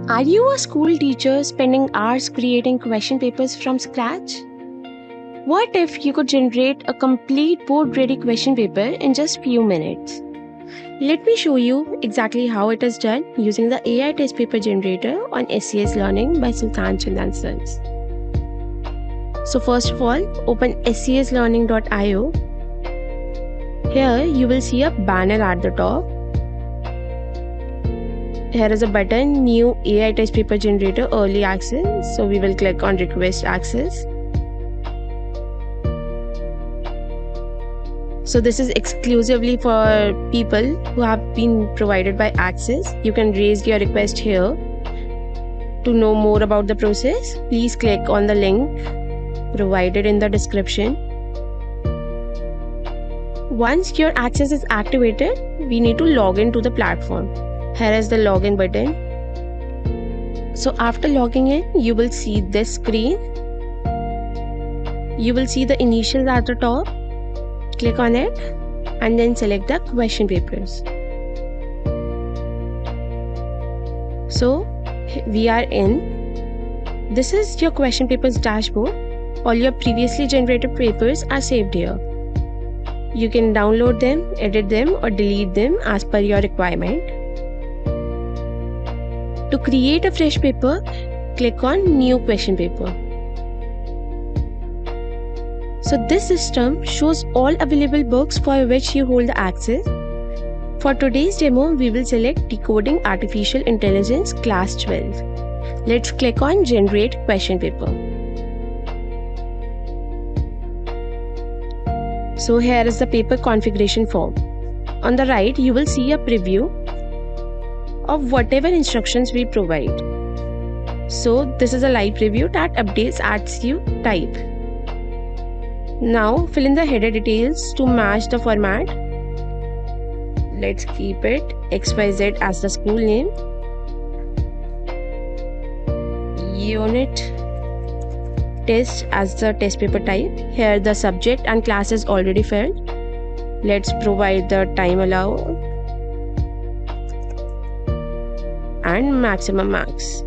Are you a school teacher spending hours creating question papers from scratch? What if you could generate a complete board-ready question paper in just few minutes? Let me show you exactly how it is done using the AI test paper generator on SCS Learning by Sultan and Sons. So first of all, open scslearning.io. Here you will see a banner at the top. Here is a button, New AI Test Paper Generator Early Access. So we will click on Request Access. So this is exclusively for people who have been provided by Access. You can raise your request here. To know more about the process, please click on the link provided in the description. Once your access is activated, we need to log into the platform. Here is the login button. So after logging in, you will see this screen. You will see the initials at the top. Click on it and then select the question papers. So we are in. This is your question papers dashboard. All your previously generated papers are saved here. You can download them, edit them or delete them as per your requirement. To create a fresh paper, click on New Question Paper. So this system shows all available books for which you hold the access. For today's demo, we will select Decoding Artificial Intelligence Class 12. Let's click on Generate Question Paper. So here is the paper configuration form. On the right, you will see a preview of whatever instructions we provide. So this is a live preview that updates as you type. Now fill in the header details to match the format. Let's keep it XYZ as the school name. Unit test as the test paper type. Here the subject and class is already filled. Let's provide the time allowed and maximum marks.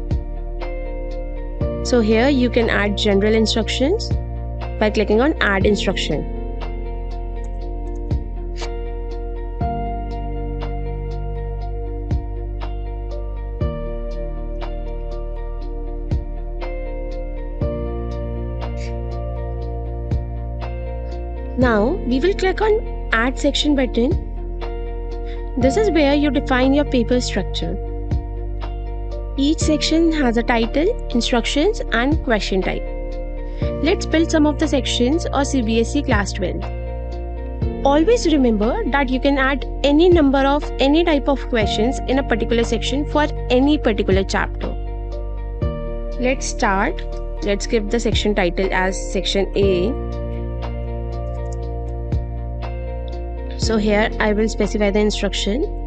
So here you can add general instructions by clicking on Add Instruction. Now we will click on Add Section button. This is where you define your paper structure. Each section has a title, instructions and question type. Let's build some of the sections of CBSE Class 12. Always remember that you can add any number of any type of questions in a particular section for any particular chapter. Let's start. Let's give the section title as Section A. So here I will specify the instruction.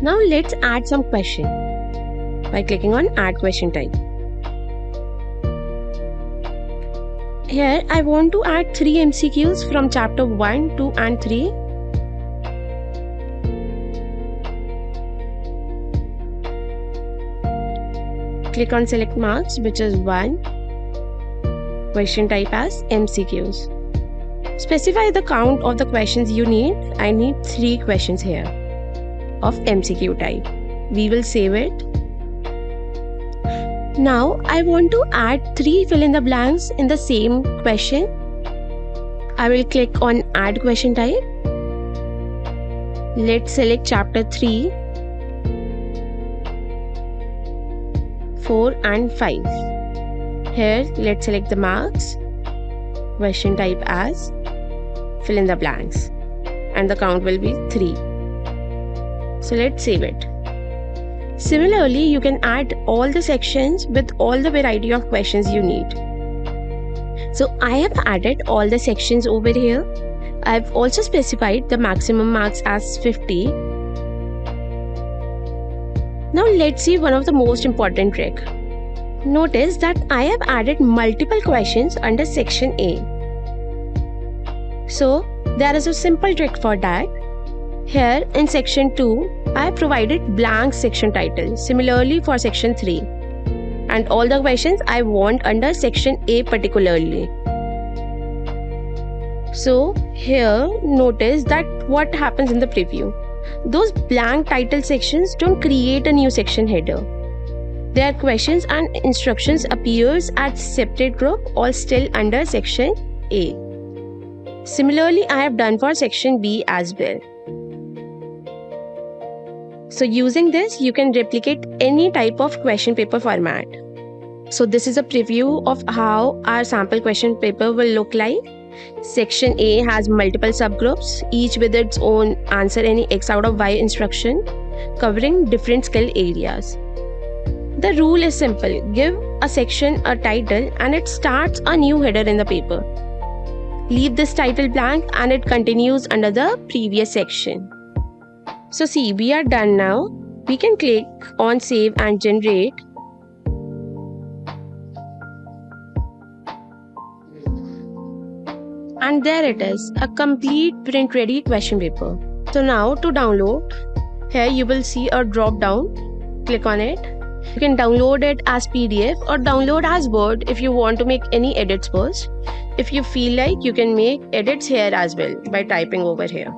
Now let's add some question by clicking on Add Question Type. Here I want to add 3 MCQs from chapter 1, 2 and 3. Click on Select Marks, which is 1. Question type as MCQs. Specify the count of the questions you need. I need 3 questions here of MCQ type. We will save it. Now I want to add 3 fill in the blanks in the same question. I will click on Add Question Type. Let's select chapter 3, 4 and 5. Here let's select the marks. Question type as fill in the blanks and the count will be 3. So let's save it. Similarly, you can add all the sections with all the variety of questions you need. So I have added all the sections over here. I've also specified the maximum marks as 50. Now let's see one of the most important trick. Notice that I have added multiple questions under section A. So there is a simple trick for that. Here in section 2, I have provided blank section title, similarly for section 3. And all the questions I want under section A particularly. So here notice that what happens in the preview. Those blank title sections don't create a new section header. Their questions and instructions appears as separate group or still under section A. Similarly, I have done for section B as well. So using this, you can replicate any type of question paper format. So this is a preview of how our sample question paper will look like. Section A has multiple subgroups, each with its own answer any X out of Y instruction, covering different skill areas. The rule is simple. Give a section a title and it starts a new header in the paper. Leave this title blank and it continues under the previous section. So see, we are done now. We can click on save and generate. And there it is, a complete print ready question paper. So now to download, here you will see a drop down. Click on it. You can download it as PDF or download as Word if you want to make any edits first. If you feel like, you can make edits here as well by typing over here.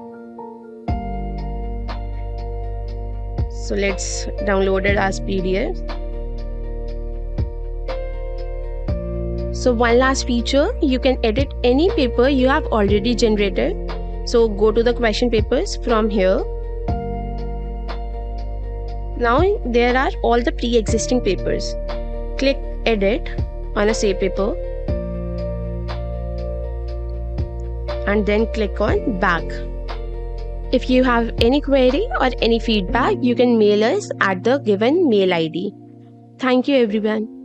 So let's download it as PDF. So one last feature, you can edit any paper you have already generated. So go to the question papers from here. Now there are all the pre-existing papers. Click edit on a save paper and then click on back. If you have any query or any feedback, you can mail us at the given mail ID. Thank you everyone.